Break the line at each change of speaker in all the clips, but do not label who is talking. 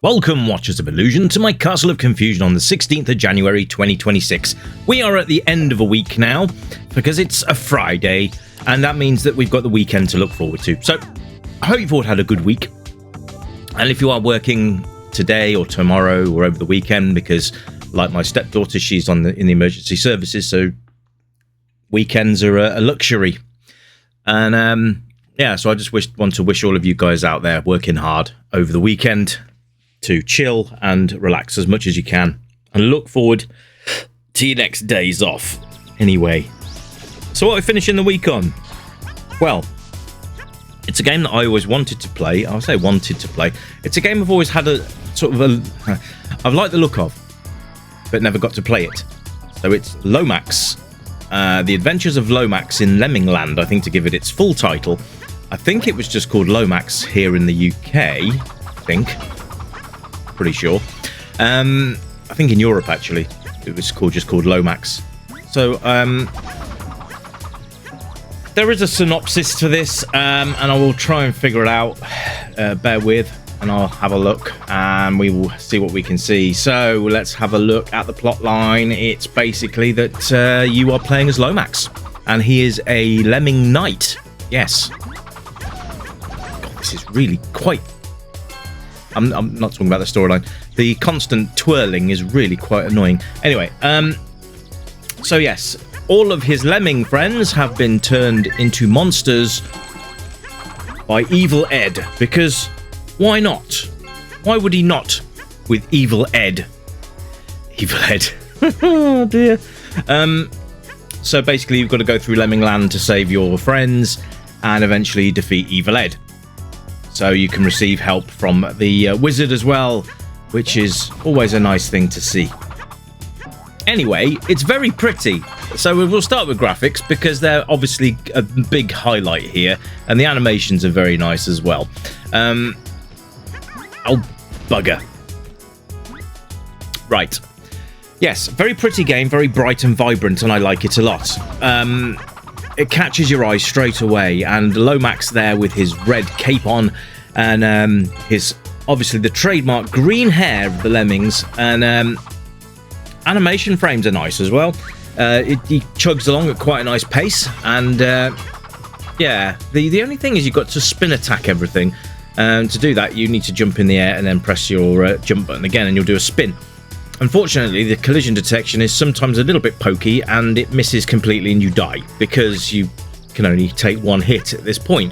Welcome, Watchers of Illusion, to my Castle of Confusion on the 16th of January 2026. We are at the end of a week now, because it's a Friday, and that means that we've got the weekend to look forward to. So, I hope you've all had a good week. And if you are working today or tomorrow or over the weekend, because like my stepdaughter, she's in the emergency services, so weekends are a luxury. And yeah, so I just want to wish all of you guys out there working hard over the weekend to chill and relax as much as you can, and look forward to your next days off. Anyway, so what are we finishing the week on? Well, it's a game that I always wanted to play. I'll say wanted to play. It's a game I've always had a sort of I've liked the look of, but never got to play it. So it's Lomax, The Adventures of Lomax in Lemming Land, I think, to give it its full title. I think it was just called Lomax here in the UK, I think. Pretty sure. I think in Europe, actually, it was just called Lomax. So, there is a synopsis to this, and I will try and figure it out. Bear with, and I'll have a look, and we will see what we can see. So, let's have a look at the plot line. It's basically that you are playing as Lomax, and he is a lemming knight. Yes. God, this is really quite... I'm not talking about the storyline. The constant twirling is really quite annoying. Anyway, so yes, all of his lemming friends have been turned into monsters by Evil Ed, because why not? Why would he not with Evil Ed? Evil Ed. Oh dear. So basically you've got to go through Lemming Land to save your friends and eventually defeat Evil Ed. So you can receive help from the wizard as well, which is always a nice thing to see. Anyway, it's very pretty. So we'll start with graphics, because they're obviously a big highlight here, and the animations are very nice as well. Oh, bugger. Right. Yes, very pretty game, very bright and vibrant, and I like it a lot. It catches your eye straight away, and Lomax there with his red cape on, and his obviously the trademark green hair of the Lemmings, and animation frames are nice as well. He chugs along at quite a nice pace, and yeah, the only thing is you've got to spin attack everything. To do that, you need to jump in the air and then press your jump button again, and you'll do a spin. Unfortunately, the collision detection is sometimes a little bit pokey, and it misses completely and you die, because you can only take one hit at this point.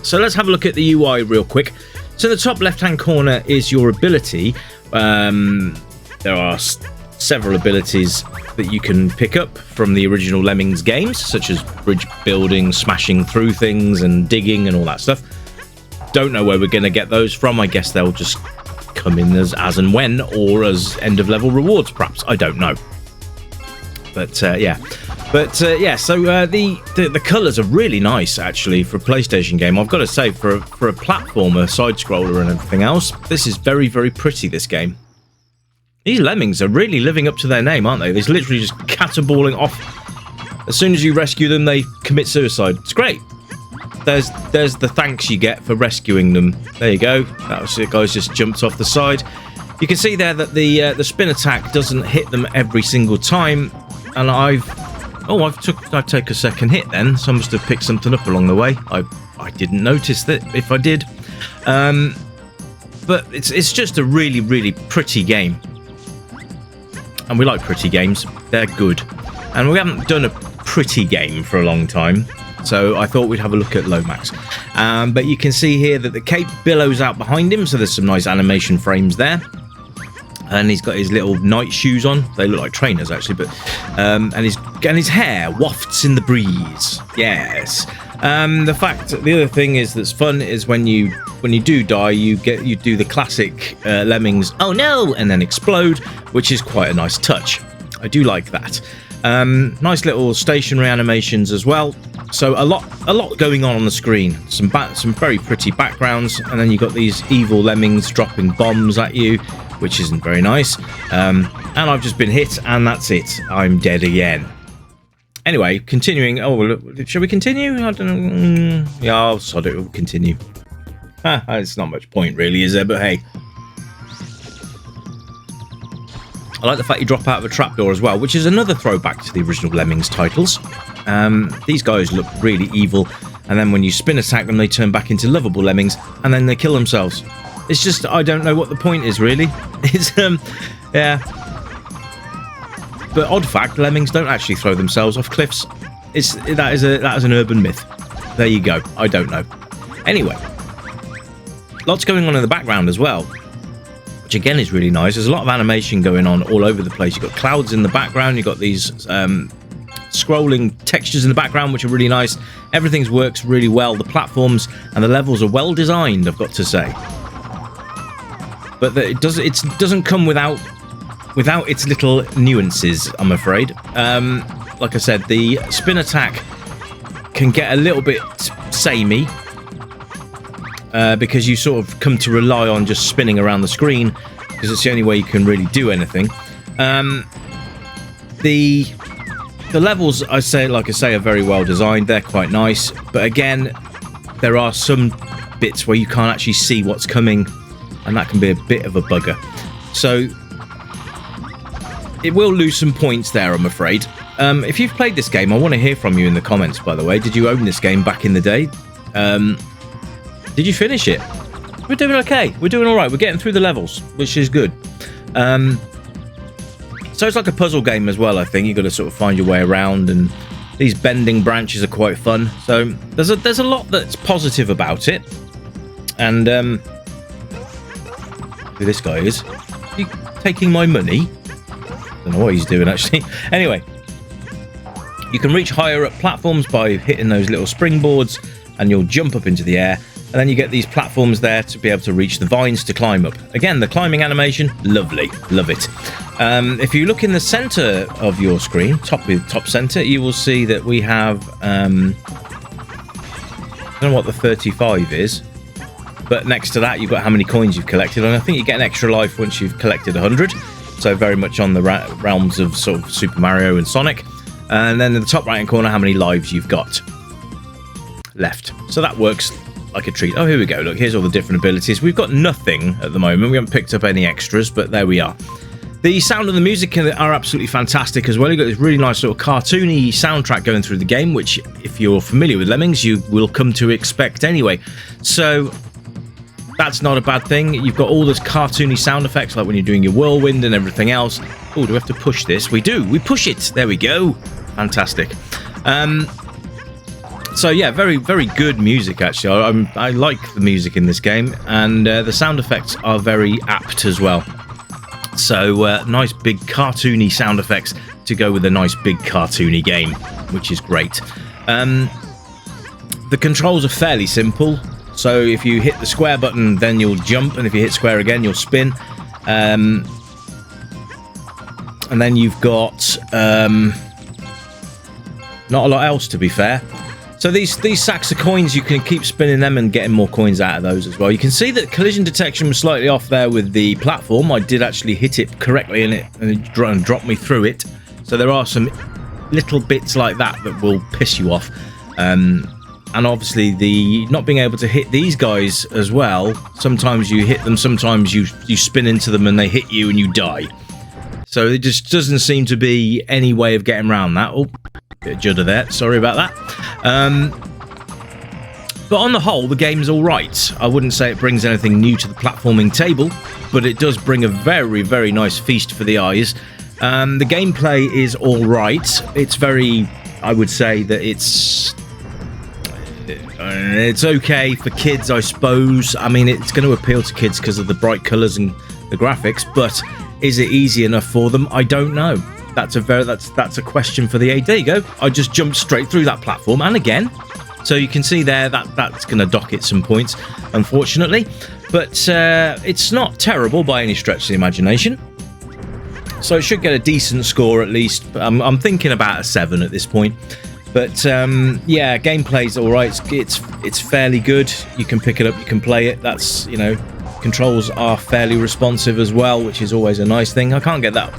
So let's have a look at the UI real quick. So in the top left-hand corner is your ability. There are several abilities that you can pick up from the original Lemmings games, such as bridge building, smashing through things, and digging and all that stuff. Don't know where we're going to get those from. I guess they'll just come in as and when, or as end of level rewards, perhaps. I don't know, but yeah, so the colors are really nice, actually, for a PlayStation game. I've got to say, for a platformer, side scroller and everything else, this is very, very pretty, this game. These Lemmings are really living up to their name, aren't they? They're literally just cataballing off. As soon as you rescue them, they commit suicide. It's great. There's the thanks you get for rescuing them. There you go. That was it. Guys just jumped off the side. You can see there that the spin attack doesn't hit them every single time, and I take a second hit then, so I must have picked something up along the way. I didn't notice that if I did, but it's just a really, really pretty game, and we like pretty games. They're good, and we haven't done a pretty game for a long time. So I thought we'd have a look at Lomax. But you can see here that the cape billows out behind him, so there's some nice animation frames there. And he's got his little knight shoes on. They look like trainers, actually, but and his hair wafts in the breeze. Yes. The other thing is that's fun is when you do die, you do the classic Lemmings, oh no, and then explode, which is quite a nice touch. I do like that. Nice little stationary animations as well. So a lot going on the screen. Some very pretty backgrounds, and then you've got these evil Lemmings dropping bombs at you, which isn't very nice. And I've just been hit, and that's it. I'm dead again. Anyway, continuing. Oh, shall we continue? I don't know. Yeah, I'll sod it. We'll continue. It's not much point really, is there? But hey, I like the fact you drop out of a trapdoor as well, which is another throwback to the original Lemmings titles. These guys look really evil, and then when you spin attack them, they turn back into lovable lemmings, and then they kill themselves. It's just, I don't know what the point is really. It's yeah. But odd fact, lemmings don't actually throw themselves off cliffs. That is an urban myth. There you go. I don't know. Anyway, lots going on in the background as well, which again is really nice. There's a lot of animation going on all over the place. You've got clouds in the background, you've got these scrolling textures in the background, which are really nice. Everything works really well. The platforms and the levels are well designed, I've got to say. But it doesn't come without its little nuances, I'm afraid. Like I said, the spin attack can get a little bit samey, because you sort of come to rely on just spinning around the screen, because it's the only way you can really do anything. The levels, like I say, are very well designed. They're quite nice, but again, there are some bits where you can't actually see what's coming, and that can be a bit of a bugger. So it will lose some points there, I'm afraid. If you've played this game, I want to hear from you in the comments, by the way. Did you own this game back in the day? Did you finish it? We're doing okay. We're doing all right. We're getting through the levels, which is good. So it's like a puzzle game as well, I think. You've got to sort of find your way around, and these bending branches are quite fun. So there's a lot that's positive about it. And who this guy is? Is he taking my money? I don't know what he's doing, actually. Anyway, you can reach higher up platforms by hitting those little springboards, and you'll jump up into the air. And then you get these platforms there to be able to reach the vines to climb up. Again, the climbing animation, lovely. Love it. If you look in the center of your screen, top center, you will see that we have... I don't know what the 35 is, but next to that, you've got how many coins you've collected. And I think you get an extra life once you've collected 100. So very much on the realms of sort of Super Mario and Sonic. And then in the top right-hand corner, how many lives you've got left. So that works like a treat. Oh, here we go. Look, here's all the different abilities. We've got nothing at the moment. We haven't picked up any extras, but there we are. The sound and the music are absolutely fantastic as well. You've got this really nice sort of cartoony soundtrack going through the game, which, if you're familiar with Lemmings, you will come to expect anyway. So that's not a bad thing. You've got all those cartoony sound effects, like when you're doing your whirlwind and everything else. Oh, do we have to push this? We do. We push it. There we go. Fantastic. So yeah, very, very good music, actually. I like the music in this game, and the sound effects are very apt as well. So nice big cartoony sound effects to go with a nice big cartoony game, which is great. The controls are fairly simple. So if you hit the square button, then you'll jump, and if you hit square again, you'll spin. And then you've got not a lot else, to be fair. So these sacks of coins, you can keep spinning them and getting more coins out of those as well. You can see that collision detection was slightly off there with the platform. I did actually hit it correctly and it dropped me through it. So there are some little bits like that that will piss you off. And obviously the not being able to hit these guys as well. Sometimes you hit them, sometimes you spin into them and they hit you and you die. So it just doesn't seem to be any way of getting around that. Oh, bit of judder there. Sorry about that. But on the whole, the game's all right. I wouldn't say it brings anything new to the platforming table, but it does bring a very, very nice feast for the eyes. The gameplay is all right. It's very... I would say that it's okay for kids, I suppose. I mean, it's going to appeal to kids because of the bright colours and the graphics, but is it easy enough for them? I don't know. That's a question for the age. There you go. I just jumped straight through that platform, and again. So you can see there that's going to dock it some points, unfortunately. But it's not terrible by any stretch of the imagination. So it should get a decent score at least. I'm thinking about a 7 at this point. But yeah, gameplay's all right. It's fairly good. You can pick it up, you can play it. That's, you know, controls are fairly responsive as well, which is always a nice thing. I can't get that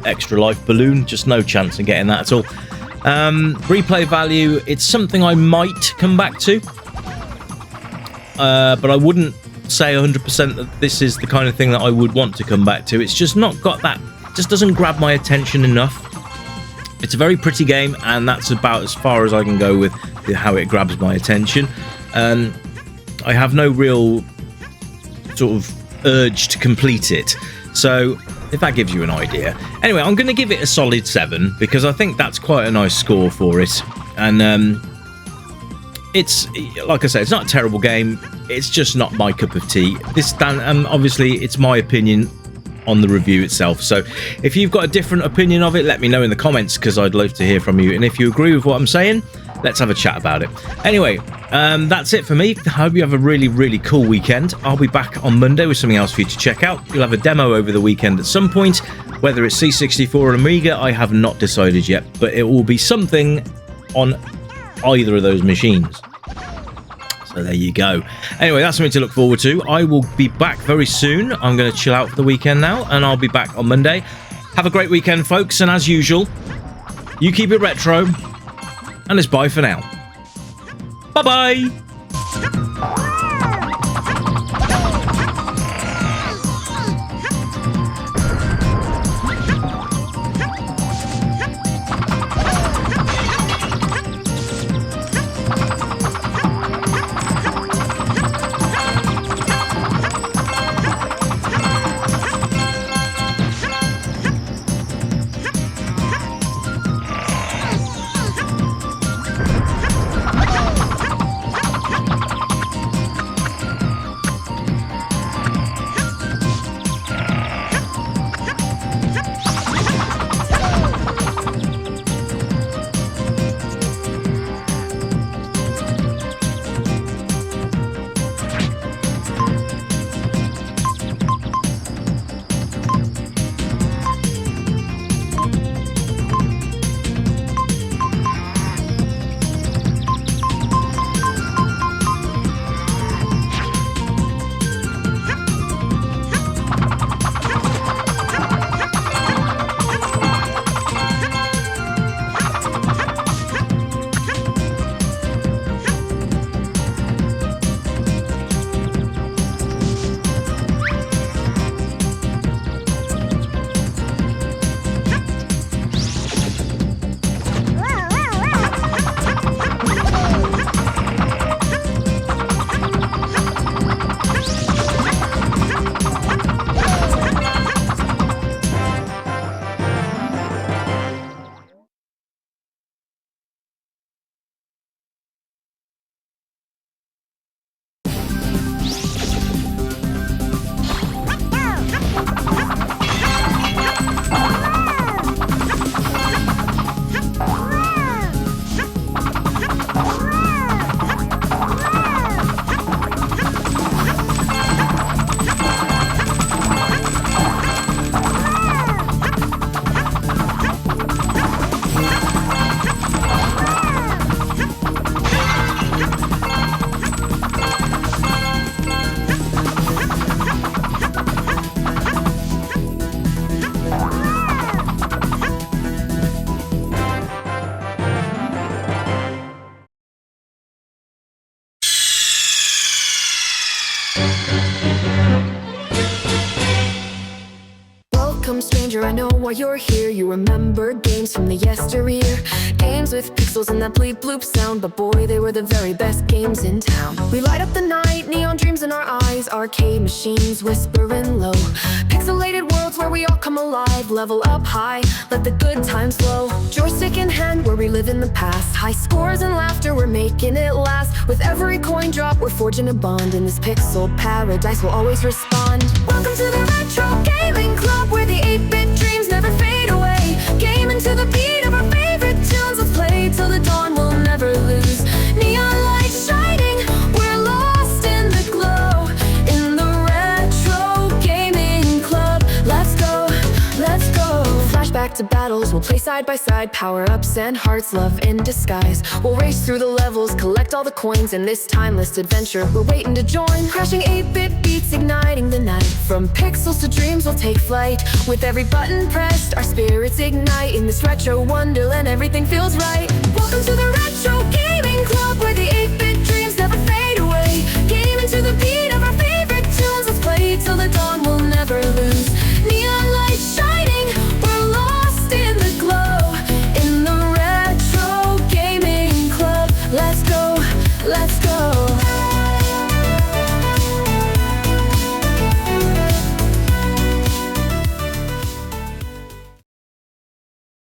extra life balloon, just no chance of getting that at all. Replay value, it's something I might come back to. but I wouldn't say 100% that this is the kind of thing that I would want to come back to. It's just not got that, just doesn't grab my attention enough. It's a very pretty game, and that's about as far as I can go with how it grabs my attention. I have no real sort of urge to complete it, so if that gives you an idea. Anyway, I'm going to give it a solid 7 because I think that's quite a nice score for it. And it's, like I said, it's not a terrible game. It's just not my cup of tea. Obviously, it's my opinion on the review itself. So if you've got a different opinion of it, let me know in the comments because I'd love to hear from you. And if you agree with what I'm saying, let's have a chat about it. Anyway, that's it for me. I hope you have a really, really cool weekend. I'll be back on Monday with something else for you to check out. You'll have a demo over the weekend at some point. Whether it's C64 or Amiga, I have not decided yet, but it will be something on either of those machines. So there you go. Anyway, that's something to look forward to. I will be back very soon. I'm going to chill out for the weekend now, and I'll be back on Monday. Have a great weekend, folks, and as usual, you keep it retro, and it's bye for now. Bye-bye!
Welcome, stranger, I know why you're here. You remember games from the yesteryear, games with pixels and that bleep bloop sound, but boy, they were the very best games in town. We light up the night, neon dreams in our eyes, arcade machines whispering low, pixelated worlds where we all come alive, level up high, let the good times flow. Joystick in hand, we're reliving the past, high scores and laughter, we're making it last. With every coin drop, we're forging a bond, in this pixel paradise we'll always respond. Welcome to the Retro Gaming Club, where the 8-bit dreams never fade away. Gaming to the beat of our favorite tunes, let's play till the dawn, we'll never lose. Neon lights shining, we're lost in the glow, in the Retro Gaming Club. Let's go, let's go. Flashback to battles, we'll play side by side, power-ups and hearts, love in disguise. We'll race through the levels, collect all the coins, in this timeless adventure we're waiting to join. Crashing 8-bit beats, igniting the night, from pixels to dreams we'll take flight. With every button pressed, our spirits ignite, in this retro wonderland everything feels right. Welcome to the Retro Gaming Club, where the